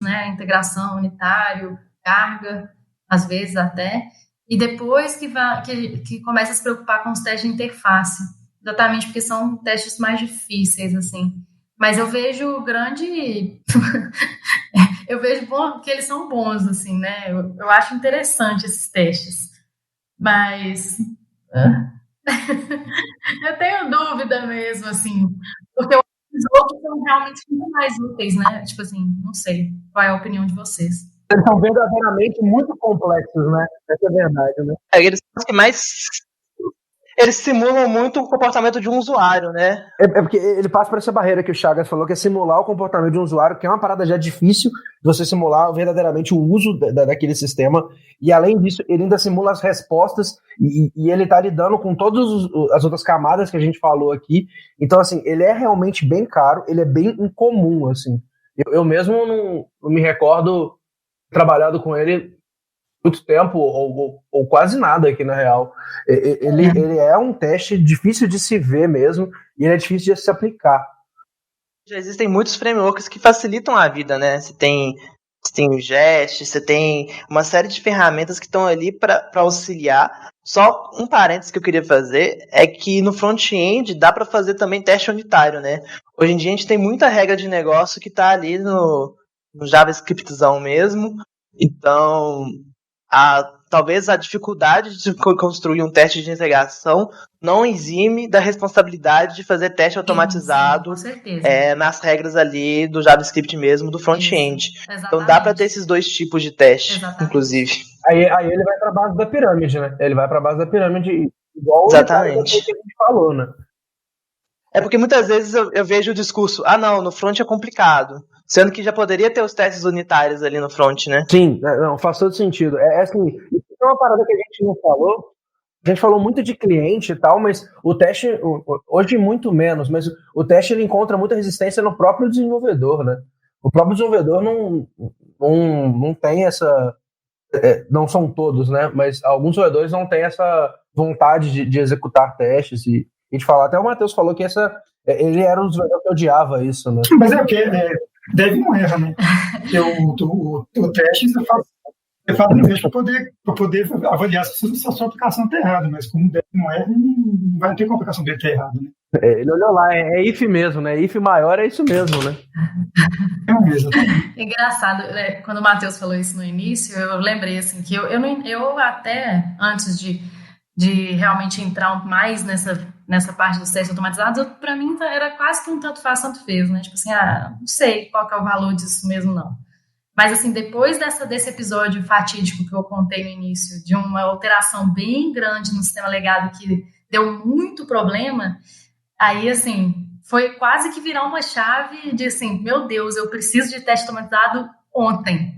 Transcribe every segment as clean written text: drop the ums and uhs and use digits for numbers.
né? Integração, unitário, carga, às vezes até, e depois que começa a se preocupar com os testes de interface, exatamente porque são testes mais difíceis, assim. Mas eu vejo grande. Eu vejo que eles são bons, assim, né? Eu acho interessante esses testes. Mas eu tenho dúvida mesmo, assim, porque os outros são realmente muito mais úteis, né? Tipo assim, não sei qual é a opinião de vocês. Eles são verdadeiramente muito complexos, né? Essa é a verdade, né? Eles são os que mais. Eles simulam muito o comportamento de um usuário, né? É porque ele passa por essa barreira que o Chagas falou, que é simular o comportamento de um usuário, que é uma parada já difícil de você simular verdadeiramente o uso daquele sistema. E além disso, ele ainda simula as respostas e ele tá lidando com todas as outras camadas que a gente falou aqui. Então, assim, ele é realmente bem caro, ele é bem incomum, assim. Eu mesmo não me recordo trabalhado com ele muito tempo, ou quase nada aqui, na real. Ele é um teste difícil de se ver mesmo, e ele é difícil de se aplicar. Já existem muitos frameworks que facilitam a vida, né? Você tem o Jest, você tem uma série de ferramentas que estão ali para auxiliar. Só um parênteses que eu queria fazer é que no front-end dá para fazer também teste unitário, né? Hoje em dia a gente tem muita regra de negócio que está ali no JavaScriptzão mesmo. Então, talvez a dificuldade de construir um teste de integração não exime da responsabilidade de fazer teste automatizado nas regras ali do JavaScript mesmo, do front-end. Então dá para ter esses dois tipos de teste, inclusive. Aí ele vai para a base da pirâmide, né? Ele vai para a base da pirâmide igual Exatamente. O que a gente falou, né? É porque muitas vezes eu vejo o discurso, não, no front é complicado. Sendo que já poderia ter os testes unitários ali no front, né? Sim, não, faz todo sentido. É assim, isso é uma parada que a gente não falou. A gente falou muito de cliente e tal, mas o teste, hoje muito menos, mas o teste ele encontra muita resistência no próprio desenvolvedor, né? O próprio desenvolvedor não tem essa. Não são todos, né? Mas alguns desenvolvedores não têm essa vontade de executar testes e de falar. Até o Matheus falou que ele era um desenvolvedor que odiava isso, né? Mas é o que? Deve não erra, né? Porque o teste você faz no teste para poder avaliar se a sua aplicação está errada, mas como deve não erra, não vai ter complicação dele estar errado, né? Ele olhou lá, é if mesmo, né? If maior é isso mesmo, né? É mesmo. Engraçado, quando o Matheus falou isso no início, eu lembrei assim que eu até antes de realmente entrar mais nessa parte dos testes automatizados, para mim era quase que um tanto faz, tanto fez, né? Tipo assim, não sei qual que é o valor disso mesmo, não. Mas, assim, depois desse episódio fatídico que eu contei no início, de uma alteração bem grande no sistema legado que deu muito problema, aí, assim, foi quase que virar uma chave de, assim, meu Deus, eu preciso de teste automatizado ontem.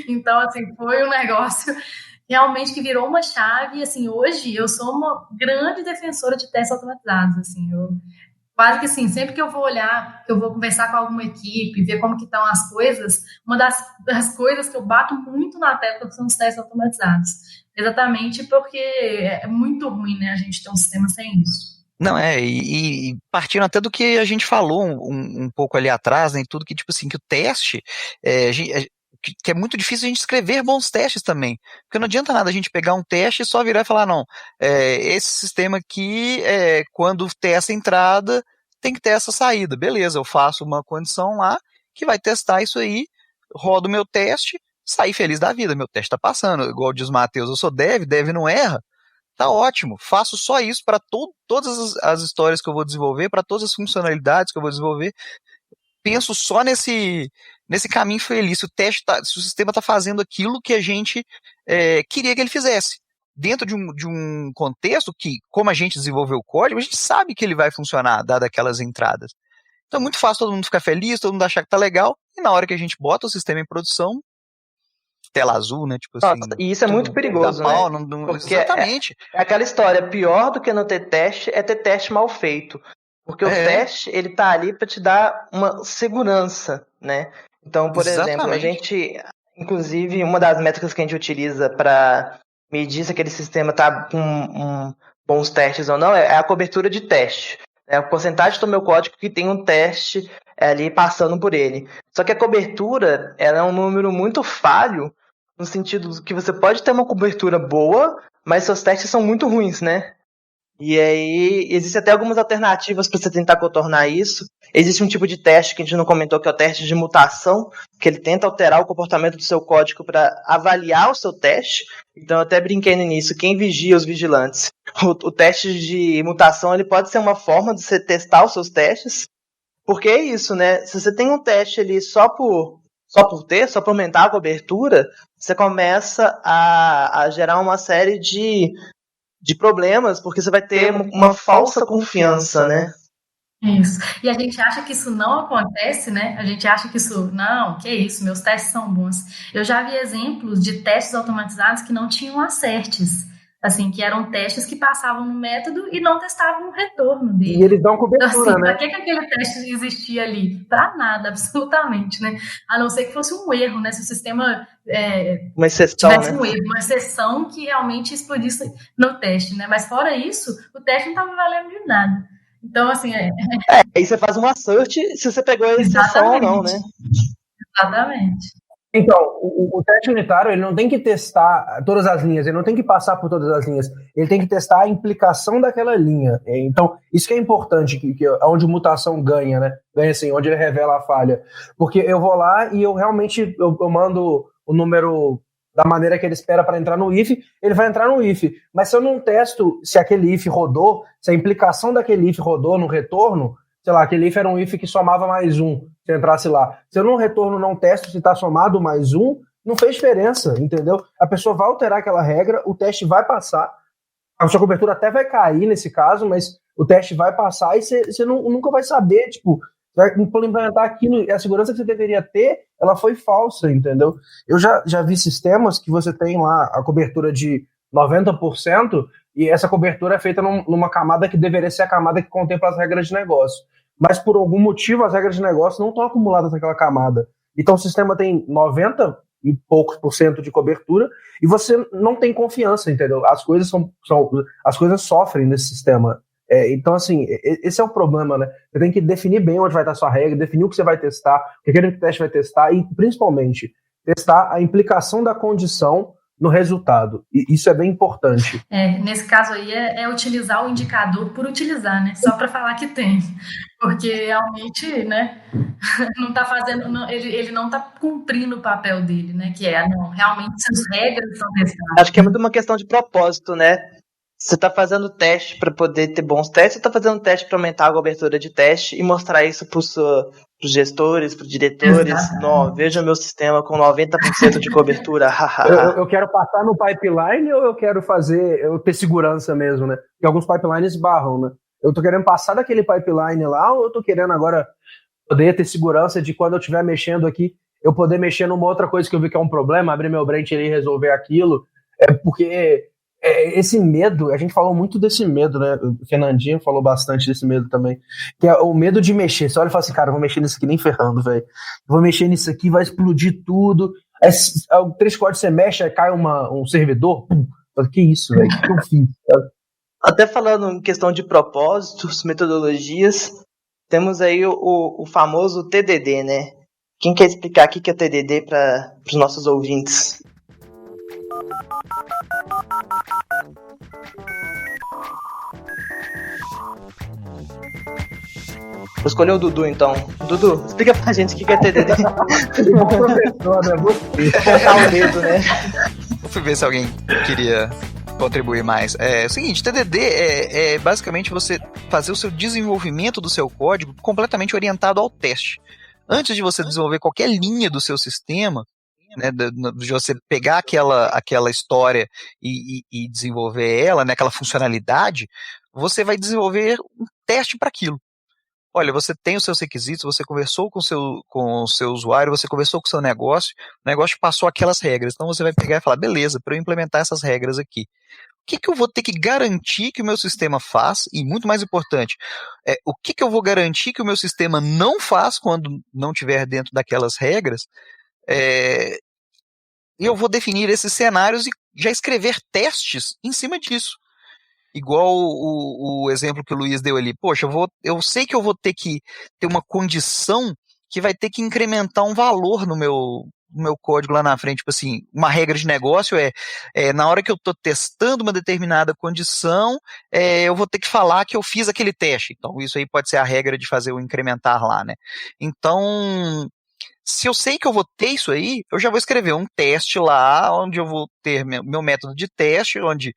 Então, assim, foi um negócio realmente que virou uma chave, e, assim, hoje eu sou uma grande defensora de testes automatizados, assim, quase que assim, sempre que eu vou olhar, que eu vou conversar com alguma equipe, ver como que estão as coisas, uma das coisas que eu bato muito na tecla são os testes automatizados. Exatamente porque é muito ruim, né, a gente ter um sistema sem isso. Não, e partindo até do que a gente falou um pouco ali atrás, né, tudo que, tipo assim, que o teste, que é muito difícil a gente escrever bons testes também, porque não adianta nada a gente pegar um teste e só virar e falar, não, esse sistema aqui, quando tem essa entrada, tem que ter essa saída, beleza, eu faço uma condição lá, que vai testar isso aí, rodo meu teste, saí feliz da vida, meu teste tá passando, igual diz o Matheus, eu sou dev não erra, tá ótimo, faço só isso para todas as histórias que eu vou desenvolver, para todas as funcionalidades que eu vou desenvolver, penso só nesse caminho feliz, se o sistema está fazendo aquilo que a gente queria que ele fizesse. Dentro de um contexto que, como a gente desenvolveu o código, a gente sabe que ele vai funcionar, dadas aquelas entradas. Então é muito fácil todo mundo ficar feliz, todo mundo achar que tá legal, e na hora que a gente bota o sistema em produção, tela azul, né? Tipo assim, e isso é muito perigoso, pau, né? Porque exatamente. É aquela história, pior do que não ter teste é ter teste mal feito. Porque o teste, ele tá ali para te dar uma segurança, né? Então, por exemplo, a gente, inclusive, uma das métricas que a gente utiliza para medir se aquele sistema tá com bons testes ou não é a cobertura de teste. É a porcentagem do meu código que tem um teste ali passando por ele. Só que a cobertura ela é um número muito falho, no sentido que você pode ter uma cobertura boa, mas seus testes são muito ruins, né? E aí, existem até algumas alternativas para você tentar contornar isso. Existe um tipo de teste que a gente não comentou, que é o teste de mutação, que ele tenta alterar o comportamento do seu código para avaliar o seu teste. Então, eu até brinquei no início, quem vigia os vigilantes? O teste de mutação ele pode ser uma forma de você testar os seus testes, porque é isso, né? Se você tem um teste ali só por aumentar a cobertura, você começa a gerar uma série de problemas, porque você vai ter uma falsa confiança, né? Isso. E a gente acha que isso não acontece, né? A gente acha que isso, não, que isso, meus testes são bons. Eu já vi exemplos de testes automatizados que não tinham assertes, assim, que eram testes que passavam no método e não testavam o retorno dele. E eles dão cobertura, então, assim, né? Para que aquele teste existia ali? Para nada, absolutamente, né? A não ser que fosse um erro, né? Se o sistema uma exceção, tivesse né? um erro, uma exceção que realmente explodisse no teste, né? Mas fora isso, o teste não estava valendo de nada. Então, assim... aí você faz um assert se você pegou a exceção ou não, né? Exatamente. Então, o teste unitário, ele não tem que testar todas as linhas, ele não tem que passar por todas as linhas, ele tem que testar a implicação daquela linha. Então, isso que é importante, que é onde mutação ganha, né? Ganha assim, onde ele revela a falha. Porque eu vou lá e eu realmente eu mando o número da maneira que ele espera para entrar no if, ele vai entrar no if. Mas se eu não testo se aquele if rodou, se a implicação daquele if rodou no retorno, sei lá, aquele if era um if que somava mais um, se entrasse lá. Se eu no retorno não testo se está somado mais um, não fez diferença, entendeu? A pessoa vai alterar aquela regra, o teste vai passar, a sua cobertura até vai cair nesse caso, mas o teste vai passar e você nunca vai saber, tipo, vai implementar aquilo, a segurança que você deveria ter, ela foi falsa, entendeu? Eu já vi sistemas que você tem lá a cobertura de 90%, e essa cobertura é feita numa camada que deveria ser a camada que contempla as regras de negócio. Mas por algum motivo as regras de negócio não estão acumuladas naquela camada. Então o sistema tem 90 e poucos % de cobertura e você não tem confiança, entendeu? As coisas as coisas sofrem nesse sistema. Então, assim, esse é o problema, né? Você tem que definir bem onde vai estar a sua regra, definir o que você vai testar, o que aquele teste vai testar e, principalmente, testar a implicação da condição no resultado. E isso é bem importante. Nesse caso aí é utilizar o indicador por utilizar, né? Só para falar que tem. Porque realmente, né, não tá fazendo, ele não tá cumprindo o papel dele, né? Que realmente as regras são testadas. Acho que é muito uma questão de propósito, né? Você está fazendo teste para poder ter bons testes, você está fazendo teste para aumentar a cobertura de teste e mostrar isso para os gestores, para os diretores. Não, veja meu sistema com 90% de cobertura. eu quero passar no pipeline ou eu quero ter segurança mesmo, né? Porque alguns pipelines barram, né? Eu estou querendo passar daquele pipeline lá ou eu estou querendo agora poder ter segurança de quando eu estiver mexendo aqui, eu poder mexer numa outra coisa que eu vi que é um problema, abrir meu branch ali e resolver aquilo. Porque... esse medo, a gente falou muito desse medo, né? O Fernandinho falou bastante desse medo também, que é o medo de mexer. Você olha e fala assim, cara, eu vou mexer nisso aqui nem ferrando, velho. Vou mexer nisso aqui, vai explodir tudo. Aí, o 3 códigos você mexe, aí cai um servidor, pum. Que isso, velho? O que eu fiz? Até falando em questão de propósitos, metodologias, temos aí o famoso TDD, né? Quem quer explicar o que é TDD para os nossos ouvintes? Vou escolher o Dudu, então. Dudu, explica pra gente o que é TDD. Professor, né? O dedo, né? Eu fui ver se alguém queria contribuir mais. É o seguinte, TDD é basicamente você fazer o seu desenvolvimento do seu código completamente orientado ao teste. Antes de você desenvolver qualquer linha do seu sistema, né, de você pegar aquela história e desenvolver ela, né, aquela funcionalidade, você vai desenvolver um teste para aquilo. Olha, você tem os seus requisitos, você conversou com o seu usuário, você conversou com o seu negócio, o negócio passou aquelas regras. Então você vai pegar e falar, beleza, para eu implementar essas regras aqui, o que eu vou ter que garantir que o meu sistema faz? E muito mais importante, o que eu vou garantir que o meu sistema não faz quando não estiver dentro daquelas regras? E eu vou definir esses cenários e já escrever testes em cima disso. Igual o exemplo que o Luiz deu ali. Poxa, eu sei que eu vou ter que ter uma condição que vai ter que incrementar um valor no meu código lá na frente. Tipo assim, uma regra de negócio na hora que eu estou testando uma determinada condição, eu vou ter que falar que eu fiz aquele teste. Então, isso aí pode ser a regra de fazer o incrementar lá, né? Então, se eu sei que eu vou ter isso aí, eu já vou escrever um teste lá, onde eu vou ter meu método de teste, onde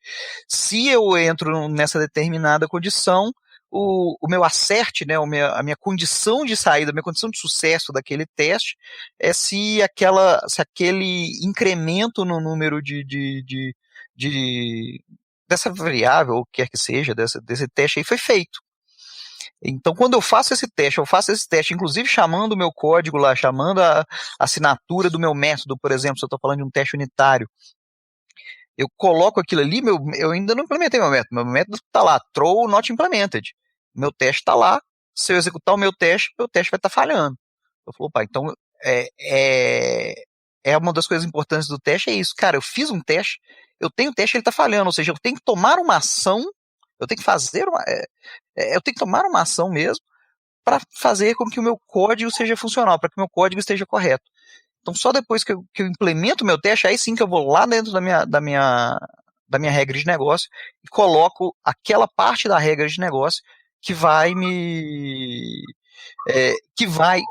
se eu entro nessa determinada condição, o meu assert, né, a minha condição de saída, a minha condição de sucesso daquele teste é se aquele incremento no número dessa variável, ou o que quer que seja, desse teste aí foi feito. Então, quando eu faço esse teste, inclusive chamando o meu código lá, chamando a assinatura do meu método, por exemplo, se eu estou falando de um teste unitário, eu coloco aquilo ali, eu ainda não implementei meu método está lá, throw not implemented. Meu teste está lá, se eu executar o meu teste vai estar falhando. Eu falo, opa, então uma das coisas importantes do teste é isso. Cara, eu fiz um teste, eu tenho um teste, ele está falhando, ou seja, eu tenho que tomar uma ação, eu tenho que tomar uma ação mesmo para fazer com que o meu código seja funcional, para que o meu código esteja correto. Então, só depois que eu implemento o meu teste, aí sim que eu vou lá dentro da minha regra de negócio e coloco aquela parte da regra de negócio que vai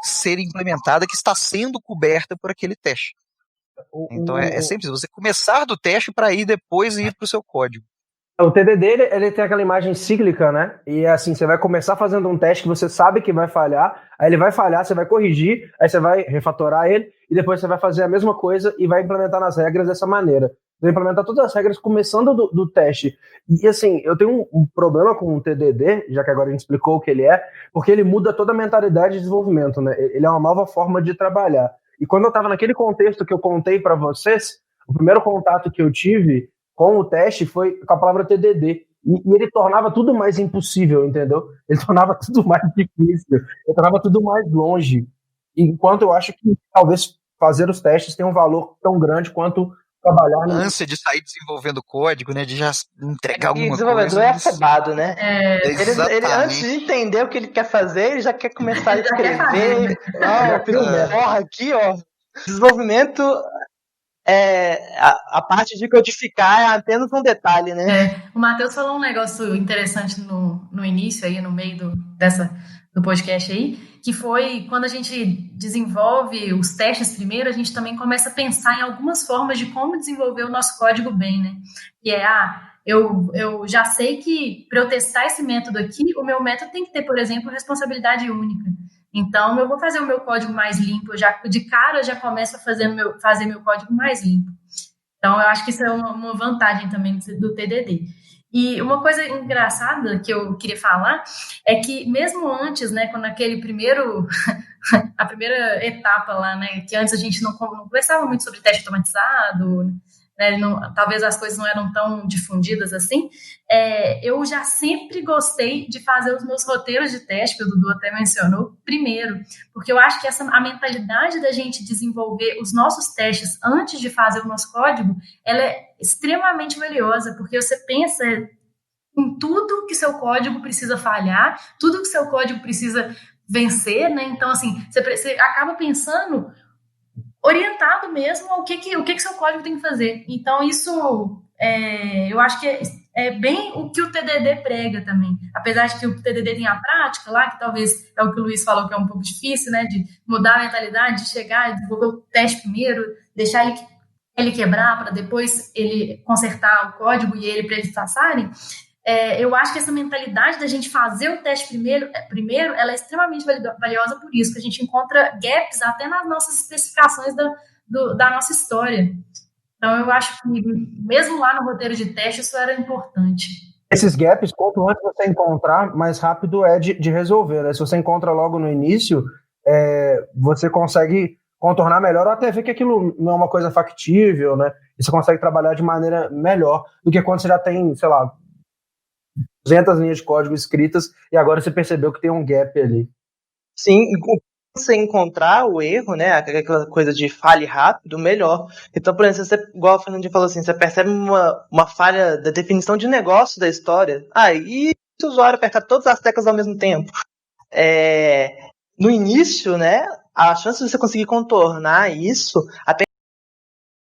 ser implementada, que está sendo coberta por aquele teste. Então, é sempre você começar do teste para ir depois ir para o seu código. O TDD, ele tem aquela imagem cíclica, né? E assim, você vai começar fazendo um teste que você sabe que vai falhar, aí ele vai falhar, você vai corrigir, aí você vai refatorar ele, e depois você vai fazer a mesma coisa e vai implementar nas regras dessa maneira. Você vai implementar todas as regras começando do teste. E assim, eu tenho um problema com o TDD, já que agora a gente explicou o que ele é, porque ele muda toda a mentalidade de desenvolvimento, né? Ele é uma nova forma de trabalhar. E quando eu estava naquele contexto que eu contei para vocês, o primeiro contato que eu tive com o teste foi com a palavra TDD. E ele tornava tudo mais impossível, entendeu? Ele tornava tudo mais difícil, ele tornava tudo mais longe. Enquanto eu acho que talvez fazer os testes tenha um valor tão grande quanto trabalhar... A ânsia de sair desenvolvendo código, né? De já entregar alguma coisa. E o desenvolvedor é afobado, né? Ele, antes de entender o que ele quer fazer, ele já quer começar a escrever. Eu fiz um porra aqui, ó. Desenvolvimento... a parte de codificar é apenas um detalhe, né? O Matheus falou um negócio interessante no início, aí, no meio do podcast aí, que foi quando a gente desenvolve os testes primeiro, a gente também começa a pensar em algumas formas de como desenvolver o nosso código bem, né? Que eu já sei que para eu testar esse método aqui, o meu método tem que ter, por exemplo, responsabilidade única. Então, eu vou fazer o meu código mais limpo, de cara eu já começo a fazer meu código mais limpo. Então, eu acho que isso é uma vantagem também do TDD. E uma coisa engraçada que eu queria falar é que mesmo antes, né, quando a primeira etapa lá, né, que antes a gente não conversava muito sobre teste automatizado, né, talvez as coisas não eram tão difundidas assim, eu já sempre gostei de fazer os meus roteiros de teste, que o Dudu até mencionou, primeiro, porque eu acho que a mentalidade da gente desenvolver os nossos testes antes de fazer o nosso código, ela é extremamente valiosa, porque você pensa em tudo que seu código precisa falhar, tudo que seu código precisa vencer, né? Então, assim, você acaba pensando orientado mesmo ao que seu código tem que fazer. Então, isso eu acho que é bem o que o TDD prega também. Apesar de que o TDD tem a prática lá, que talvez é o que o Luiz falou que é um pouco difícil, né? De mudar a mentalidade, de chegar e desenvolver o teste primeiro, deixar ele quebrar para depois ele consertar o código e para eles passarem. Eu acho que essa mentalidade da gente fazer o teste primeiro ela é extremamente valiosa por isso, que a gente encontra gaps até nas nossas especificações da nossa história. Então, eu acho que mesmo lá no roteiro de teste, isso era importante. Esses gaps, quanto antes você encontrar, mais rápido é de resolver, né? Se você encontra logo no início, você consegue contornar melhor ou até ver que aquilo não é uma coisa factível, né? E você consegue trabalhar de maneira melhor do que quando você já tem, sei lá, 200 linhas de código escritas e agora você percebeu que tem um gap ali. Sim, você encontrar o erro, né, aquela coisa de fale rápido, melhor. Então, por exemplo, igual a Fernandinha falou assim, você percebe uma falha da definição de negócio da história. E se o usuário apertar todas as teclas ao mesmo tempo? No início, né, a chance de você conseguir contornar isso, até